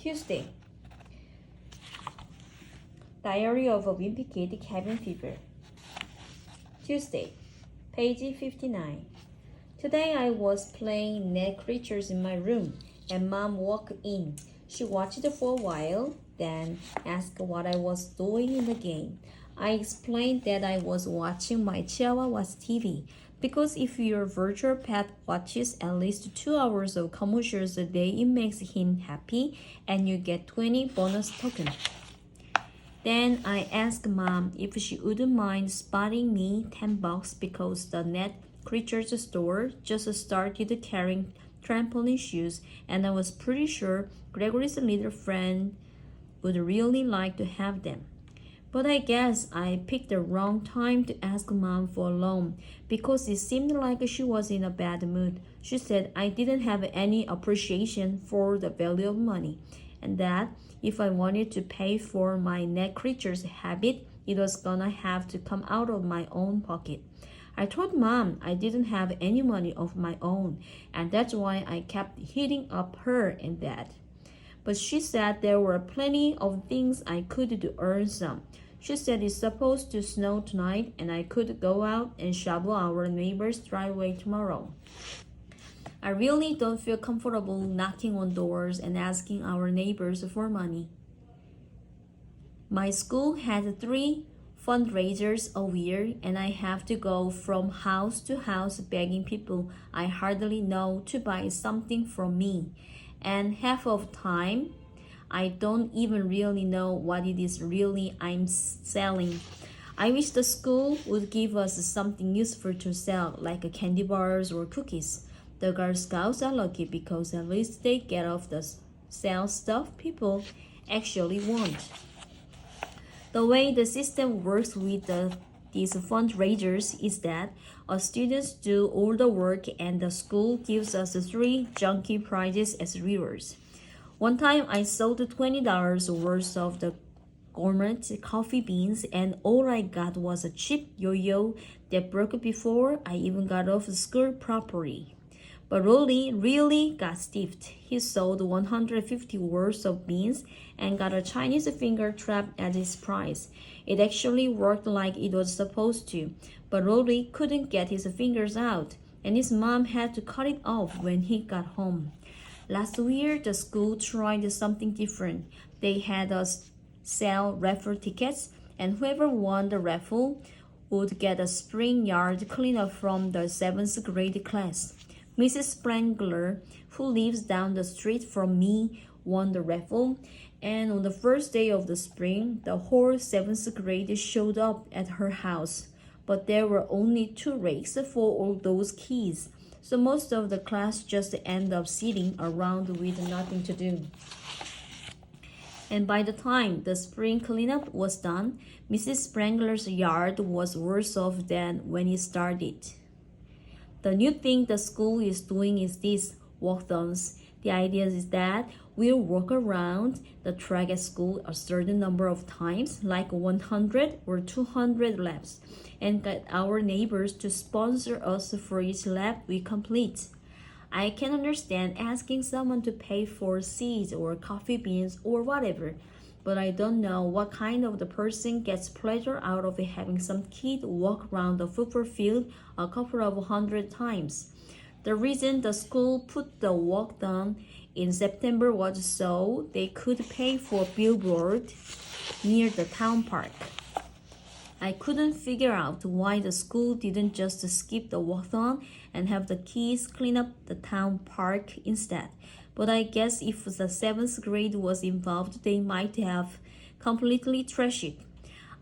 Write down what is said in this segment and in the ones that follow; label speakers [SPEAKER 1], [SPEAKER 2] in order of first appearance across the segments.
[SPEAKER 1] Tuesday. Diary of a Wimpy Kid, Cabin Fever. Tuesday, page 59. Today I was playing net creatures in my room, and Mom walked in. She watched for a while, then asked what I was doing in the game. I explained that I was watching my Chihuahua's TV, because if your virtual pet watches at least 2 hours of commercials a day, it makes him happy, and you get 20 bonus tokens. Then I asked Mom if she wouldn't mind spotting me $10 because the Net Creatures store just started carrying trampoline shoes, and I was pretty sure Gregory's little friend would really like to have them. But I guess I picked the wrong time to ask Mom for a loan because it seemed like she was in a bad mood. She said I didn't have any appreciation for the value of money, and that if I wanted to pay for my Net Creatures habit, it was gonna have to come out of my own pocket. I told Mom I didn't have any money of my own, and that's why I kept hitting up her and Dad. But she said there were plenty of things I could do to earn some. She said it's supposed to snow tonight, and I could go out and shovel our neighbor's driveway tomorrow. I really don't feel comfortable knocking on doors and asking our neighbors for money. My school has 3 fundraisers a year, and I have to go from house to house begging people I hardly know to buy something from me. And half of the time, I don't even really know what it is really I'm selling. I wish the school would give us something useful to sell, like candy bars or cookies. The Girl Scouts are lucky because at least they get off the sell stuff people actually want. The way the system works with these fundraisers is that students do all the work and the school gives us 3 junky prizes as rewards. One time I sold $20 worth of the gourmet coffee beans, and all I got was a cheap yo-yo that broke before I even got off school property. But Rolly really got stiffed. He sold 150 worth of beans and got a Chinese finger trap as his prize. It actually worked like it was supposed to, but Rolly couldn't get his fingers out, and his mom had to cut it off when he got home. Last year, the school tried something different. They had us sell raffle tickets, and whoever won the raffle would get a spring yard cleanup from the 7th grade class. Mrs. Sprangler, who lives down the street from me, won the raffle, and on the first day of the spring, the whole 7th grade showed up at her house. But there were only 2 rakes for all those kids, so most of the class just ended up sitting around with nothing to do. And by the time the spring cleanup was done, Mrs. Sprangler's yard was worse off than when it started. The new thing the school is doing is these walkathons. The idea is that we'll walk around the track at school a certain number of times, like 100 or 200 laps, and get our neighbors to sponsor us for each lap we complete. I can understand asking someone to pay for seeds or coffee beans or whatever, but I don't know what kind of the person gets pleasure out of having some kid walk around the football field a couple of 100 times. The reason the school put the walkathon in September was so they could pay for a billboard near the town park. I couldn't figure out why the school didn't just skip the walkathon and have the kids clean up the town park instead. But I guess if the 7th grade was involved, they might have completely trashed it.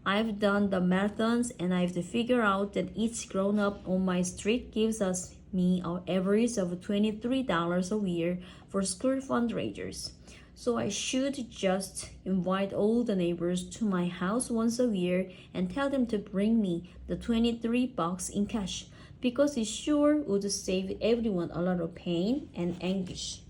[SPEAKER 1] I've done the marathons, and I've figured out that each grown-up on my street gives me an average of $23 a year for school fundraisers. So I should just invite all the neighbors to my house once a year and tell them to bring me the $23 in cash, because it sure would save everyone a lot of pain and anguish.